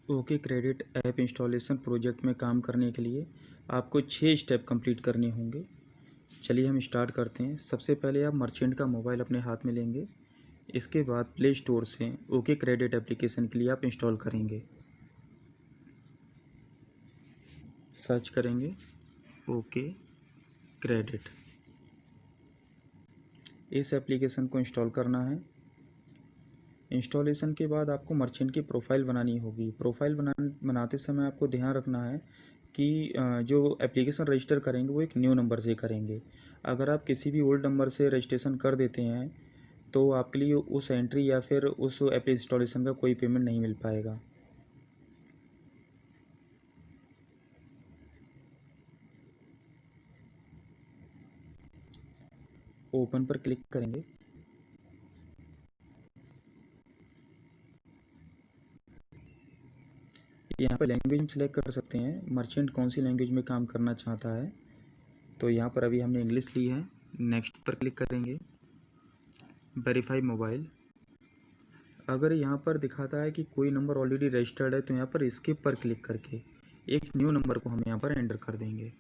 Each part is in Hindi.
Okay credit app installation project में काम करने के लिए आपको 6 स्टेप कंप्लीट करने होंगे। चलिए हम स्टार्ट करते हैं। सबसे पहले आप मर्चेंट का मोबाइल अपने हाथ में लेंगे। इसके बाद प्ले स्टोर से ओके क्रेडिट एप्लीकेशन के लिए आप इंस्टॉल करेंगे। सर्च करेंगे ओके क्रेडिट। इस एप्लीकेशन को इंस्टॉल करना है। इंस्टॉलेशन के बाद आपको मर्चेंट की प्रोफाइल बनानी होगी। प्रोफाइल बनाते समय आपको ध्यान रखना है कि जो एप्लीकेशन रजिस्टर करेंगे वो एक न्यू नंबर से करेंगे। अगर आप किसी भी ओल्ड नंबर से रजिस्ट्रेशन कर देते हैं तो आपके लिए उस एंट्री या फिर उस ऐप इंस्टॉलेशन का कोई पेमेंट नहीं मिल पाएगा। ओपन पर क्लिक करेंगे। यहाँ पर लैंग्वेज हम सिलेक्ट कर सकते हैं, मर्चेंट कौन सी लैंग्वेज में काम करना चाहता है। तो यहाँ पर अभी हमने इंग्लिश ली है। नेक्स्ट पर क्लिक करेंगे। Verify mobile. अगर यहाँ पर दिखाता है कि कोई नंबर ऑलरेडी रजिस्टर्ड है तो यहाँ पर स्किप पर क्लिक करके एक न्यू नंबर को हम यहाँ पर एंटर कर देंगे।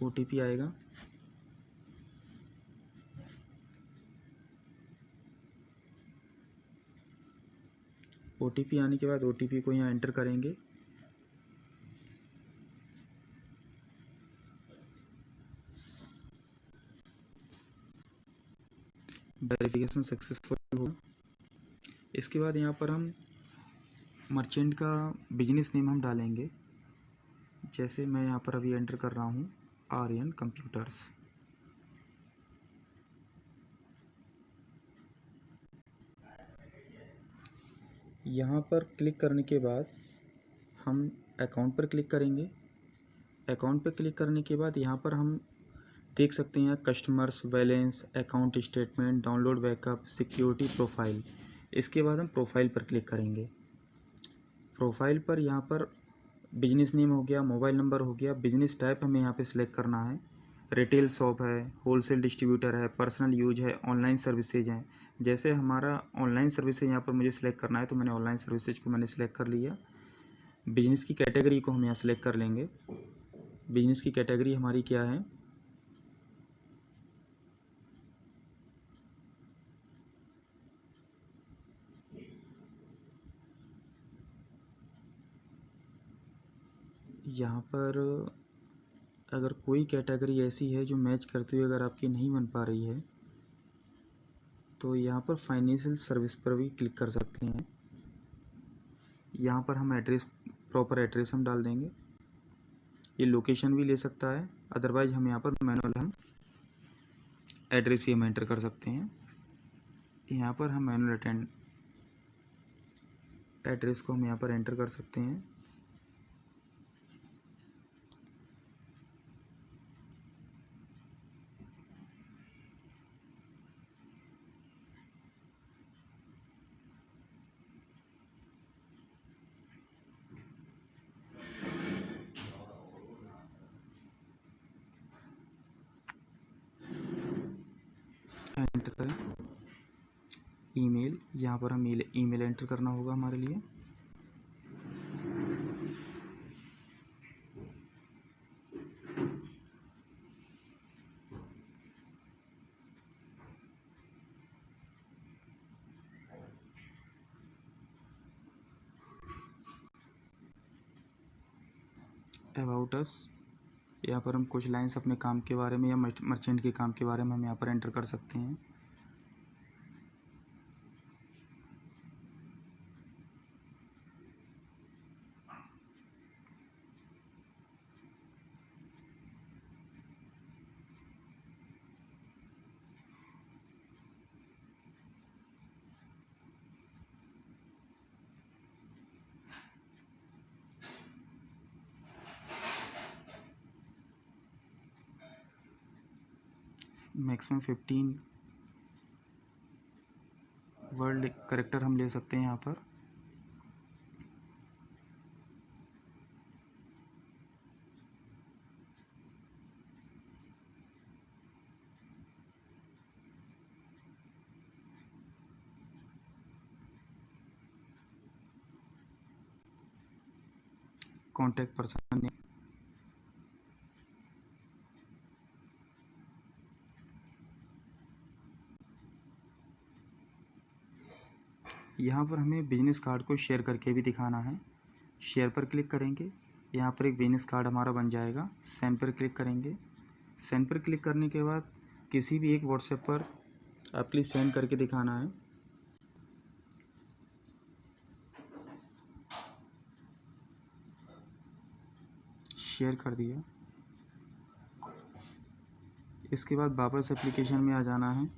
OTP आएगा। OTP आने के बाद OTP को यहाँ एंटर करेंगे। वेरिफिकेशन सक्सेसफुल होगा। इसके बाद यहाँ पर हम मर्चेंट का बिजनेस नेम हम डालेंगे। जैसे मैं यहाँ पर अभी एंटर कर रहा हूँ आर्यन कंप्यूटर्स। यहाँ पर क्लिक करने के बाद हम अकाउंट पर क्लिक करेंगे। अकाउंट पर क्लिक करने के बाद यहाँ पर हम देख सकते हैं customers, balance, account statement, download backup, security, profile. इसके बाद हम प्रोफाइल पर क्लिक करेंगे। प्रोफाइल पर यहाँ पर बिजनेस नेम हो गया, मोबाइल नंबर हो गया, बिजनेस टाइप हमें यहाँ पे सिलेक्ट करना है। रिटेल शॉप है, होलसेल डिस्ट्रीब्यूटर है, पर्सनल यूज है, ऑनलाइन सर्विसेज हैं। जैसे हमारा ऑनलाइन सर्विसेज यहाँ पर मुझे सिलेक्ट करना है तो मैंने ऑनलाइन सर्विसेज को मैंने सिलेक्ट कर लिया। बिजनेस की कैटेगरी को हम यहाँ सिलेक्ट कर लेंगे। बिजनेस की कैटेगरी हमारी क्या है, यहाँ पर अगर कोई कैटेगरी ऐसी है जो मैच करती हुई अगर आपकी नहीं बन पा रही है तो यहाँ पर फाइनेंशियल सर्विस पर भी क्लिक कर सकते हैं। यहाँ पर हम एड्रेस, प्रॉपर एड्रेस हम डाल देंगे। ये लोकेशन भी ले सकता है, अदरवाइज हम यहाँ पर मैनुअल हम एड्रेस भी हम एंटर कर सकते हैं। यहाँ पर हम मैनुअल एड्रेस को हम यहाँ पर एंटर कर सकते हैं। एंटर करें। ईमेल, यहाँ पर हम ईमेल एंटर करना होगा हमारे लिए। अबाउट अस, यहाँ पर हम कुछ लाइंस अपने काम के बारे में या मर्चेंट के काम के बारे में हम यहाँ पर एंटर कर सकते हैं। मैक्सिमम 15 वर्ड करेक्टर हम ले सकते हैं यहाँ पर। कॉन्टैक्ट पर्सन नेम, यहाँ पर हमें बिजनेस कार्ड को शेयर करके भी दिखाना है। शेयर पर क्लिक करेंगे, यहाँ पर एक बिजनेस कार्ड हमारा बन जाएगा। सेंड पर क्लिक करेंगे। सेंड पर क्लिक करने के बाद किसी भी एक व्हाट्सएप पर प्लीज़ सेंड करके दिखाना है। शेयर कर दिया। इसके बाद वापस एप्लीकेशन में आ जाना है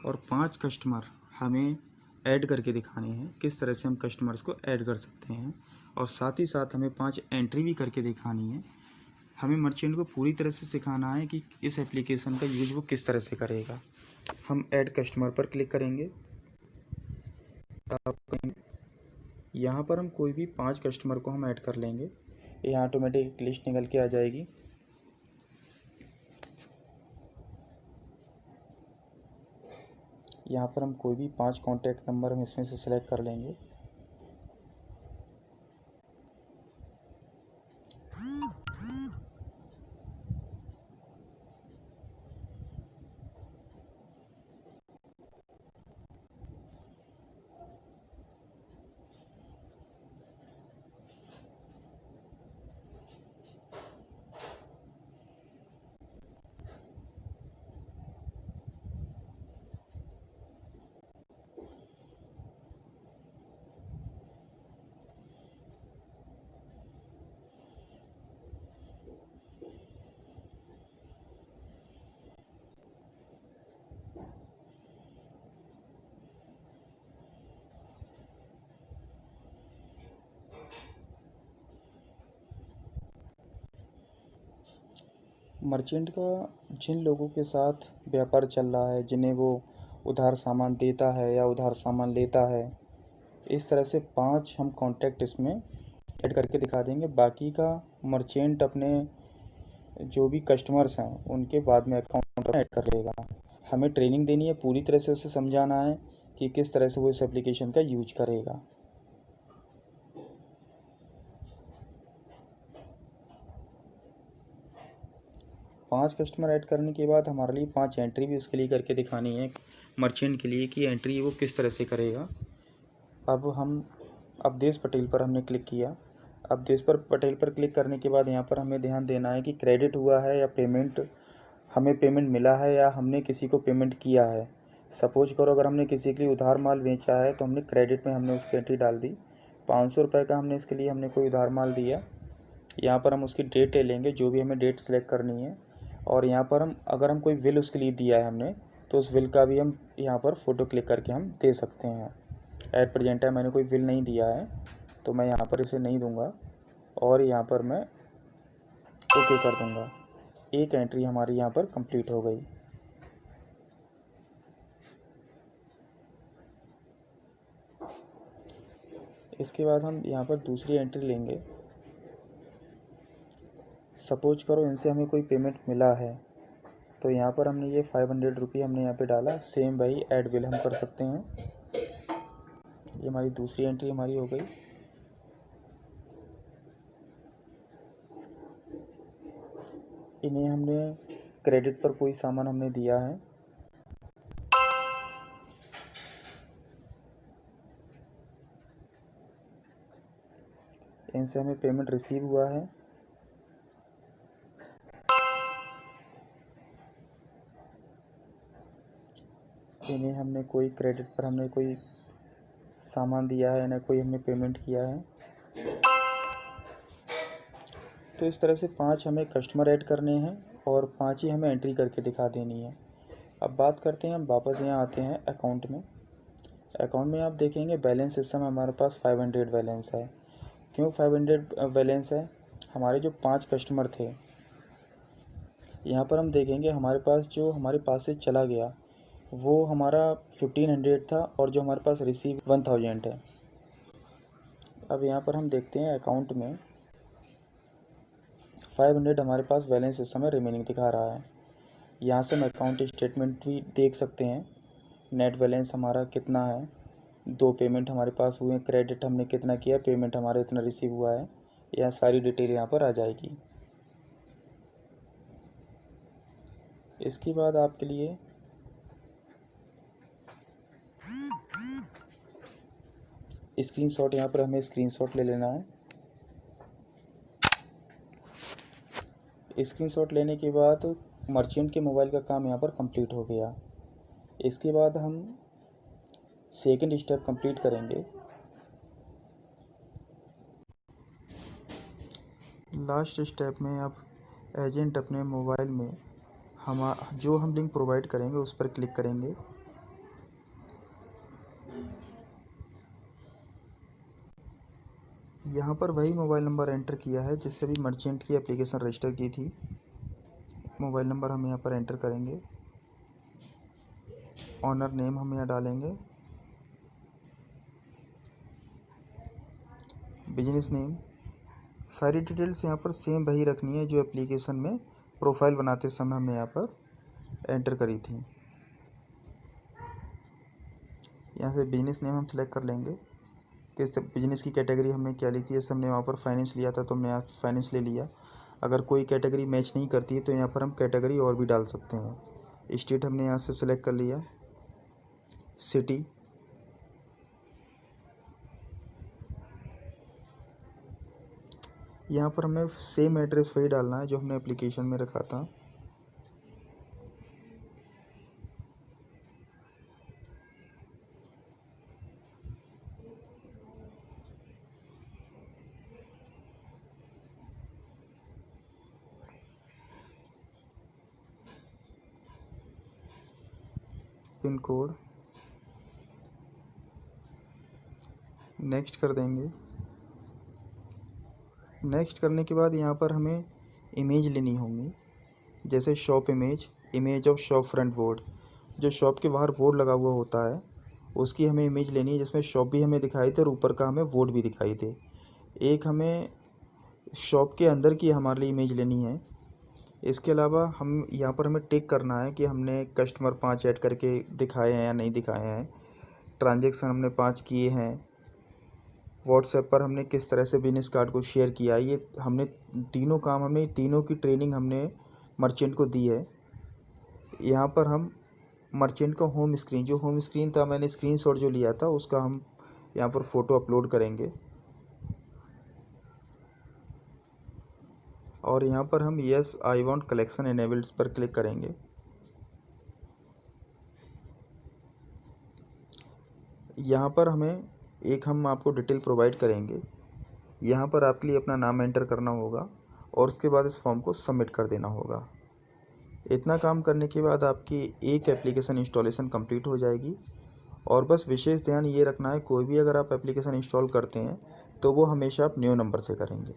और 5 कस्टमर हमें ऐड करके दिखाने हैं। किस तरह से हम कस्टमर्स को ऐड कर सकते हैं और साथ ही साथ हमें 5 एंट्री भी करके दिखानी है। हमें मर्चेंट को पूरी तरह से सिखाना है कि इस एप्लीकेशन का यूज वो किस तरह से करेगा। हम ऐड कस्टमर पर क्लिक करेंगे। यहाँ पर हम कोई भी 5 कस्टमर को हम ऐड कर लेंगे। यहाँ ऑटोमेटिक लिस्ट निकल के आ जाएगी। यहाँ पर हम कोई भी 5 कॉन्टैक्ट नंबर हम इसमें से सिलेक्ट कर लेंगे। मर्चेंट का जिन लोगों के साथ व्यापार चल रहा है, जिन्हें वो उधार सामान देता है या उधार सामान लेता है, इस तरह से 5 हम कॉन्टैक्ट इसमें ऐड करके दिखा देंगे। बाकी का मर्चेंट अपने जो भी कस्टमर्स हैं उनके बाद में अकाउंट में ऐड कर लेगा। हमें ट्रेनिंग देनी है, पूरी तरह से उसे समझाना है कि किस तरह से वो इस एप्लीकेशन का यूज करेगा। पाँच कस्टमर ऐड करने के बाद हमारे लिए 5 एंट्री भी उसके लिए करके दिखानी है मर्चेंट के लिए कि एंट्री वो किस तरह से करेगा। अब हम अवधेश पटेल पर हमने क्लिक किया। अवधेश पटेल पर क्लिक करने के बाद यहाँ पर हमें ध्यान देना है कि क्रेडिट हुआ है या हमें पेमेंट मिला है या हमने किसी को पेमेंट किया है। सपोज करो अगर हमने किसी के लिए उधार माल बेचा है तो हमने क्रेडिट में हमने उसकी एंट्री डाल दी। 500 रुपये का हमने इसके लिए हमने कोई उधार माल दिया। यहाँ पर हम उसकी डेट ले लेंगे, जो भी हमें डेट सेलेक्ट करनी है। और यहाँ पर अगर हम कोई बिल उसके लिए दिया है हमने, तो उस बिल का भी हम यहाँ पर फ़ोटो क्लिक करके हम दे सकते हैं। एट प्रेजेंट है मैंने कोई बिल नहीं दिया है तो मैं यहाँ पर इसे नहीं दूंगा और यहाँ पर मैं ओके कर दूंगा। एक एंट्री हमारी यहाँ पर कंप्लीट हो गई। इसके बाद हम यहाँ पर दूसरी एंट्री लेंगे। सपोज करो इनसे हमें कोई पेमेंट मिला है तो यहाँ पर हमने ये 500 रुपये हमने यहाँ पे डाला। सेम वही ऐड बिल हम कर सकते हैं। ये हमारी दूसरी एंट्री हमारी हो गई। इन्हें हमने क्रेडिट पर कोई सामान हमने दिया है। इनसे हमें पेमेंट रिसीव हुआ है। इन्हें हमने कोई क्रेडिट पर हमने कोई सामान दिया है, इन्हें कोई हमने पेमेंट किया है। तो इस तरह से 5 हमें कस्टमर ऐड करने हैं और 5 ही हमें एंट्री करके दिखा देनी है। अब बात करते हैं, हम वापस यहाँ आते हैं अकाउंट में। अकाउंट में आप देखेंगे बैलेंस इस समय हमारे पास 500 बैलेंस है। क्यों 500 बैलेंस है? हमारे जो 5 कस्टमर थे, यहाँ पर हम देखेंगे हमारे पास जो हमारे पास से चला गया वो हमारा 1500 था और जो हमारे पास रिसीव 1000 है। अब यहाँ पर हम देखते हैं अकाउंट में 500 हमारे पास बैलेंस इस समय रिमेनिंग दिखा रहा है। यहाँ से हम अकाउंट स्टेटमेंट भी देख सकते हैं। नेट बैलेंस हमारा कितना है, 2 पेमेंट हमारे पास हुए, क्रेडिट हमने कितना किया, पेमेंट हमारा इतना रिसीव हुआ है। यह सारी डिटेल यहाँ पर आ जाएगी। इसके बाद आपके लिए स्क्रीनशॉट, यहाँ पर हमें स्क्रीनशॉट ले लेना है। स्क्रीनशॉट लेने के बाद मर्चेंट के मोबाइल का काम यहाँ पर कंप्लीट हो गया। इसके बाद हम सेकंड स्टेप कंप्लीट करेंगे। लास्ट स्टेप में अब एजेंट अपने मोबाइल में जो हम लिंक प्रोवाइड करेंगे उस पर क्लिक करेंगे। यहाँ पर वही मोबाइल नंबर एंटर किया है जिससे भी मर्चेंट की एप्लीकेशन रजिस्टर की थी। मोबाइल नंबर हम यहाँ पर एंटर करेंगे। ऑनर नेम हम यहाँ डालेंगे। बिजनेस नेम, सारी डिटेल्स यहाँ पर सेम वही रखनी है जो एप्लीकेशन में प्रोफाइल बनाते समय हमने यहाँ पर एंटर करी थी। यहाँ से बिजनेस नेम हम सिलेक्ट कर लेंगे। किस बिजनेस की कैटेगरी हमने क्या ली थी, जैसे हमने वहाँ पर फाइनेंस लिया था तो हमने यहाँ फाइनेंस ले लिया। अगर कोई कैटेगरी मैच नहीं करती है तो यहाँ पर हम कैटेगरी और भी डाल सकते हैं। स्टेट हमने यहाँ से सिलेक्ट कर लिया। सिटी, यहाँ पर हमें सेम एड्रेस वही डालना है जो हमने एप्लीकेशन में रखा था। पिन कोड नेक्स्ट कर देंगे। नेक्स्ट करने के बाद यहाँ पर हमें इमेज लेनी होंगी, जैसे shop image, image of shop front board, जो शॉप के बाहर बोर्ड लगा हुआ होता है उसकी हमें इमेज लेनी है, जिसमें शॉप भी हमें दिखाई दे और ऊपर का हमें बोर्ड भी दिखाई दे। एक हमें शॉप के अंदर की हमारे लिए इमेज लेनी है। इसके अलावा हम यहाँ पर हमें टिक करना है कि हमने कस्टमर 5 ऐड करके दिखाए हैं या नहीं दिखाए हैं, ट्रांजैक्शन हमने 5 किए हैं, व्हाट्सएप पर हमने किस तरह से बिजनेस कार्ड को शेयर किया। ये हमने तीनों काम, हमने तीनों की ट्रेनिंग हमने मर्चेंट को दी है। यहाँ पर हम मर्चेंट का होम स्क्रीन, जो होम स्क्रीन था मैंने स्क्रीनशॉट जो लिया था उसका हम यहाँ पर फ़ोटो अपलोड करेंगे और यहाँ पर हम yes I want collection enabled पर क्लिक करेंगे। यहाँ पर हम आपको डिटेल प्रोवाइड करेंगे। यहाँ पर आपके लिए अपना नाम एंटर करना होगा और उसके बाद इस फॉर्म को सबमिट कर देना होगा। इतना काम करने के बाद आपकी एक एप्लीकेशन इंस्टॉलेशन कंप्लीट हो जाएगी। और बस विशेष ध्यान ये रखना है, कोई भी अगर आप एप्लीकेशन इंस्टॉल करते हैं तो वो हमेशा आप न्यू नंबर से करेंगे।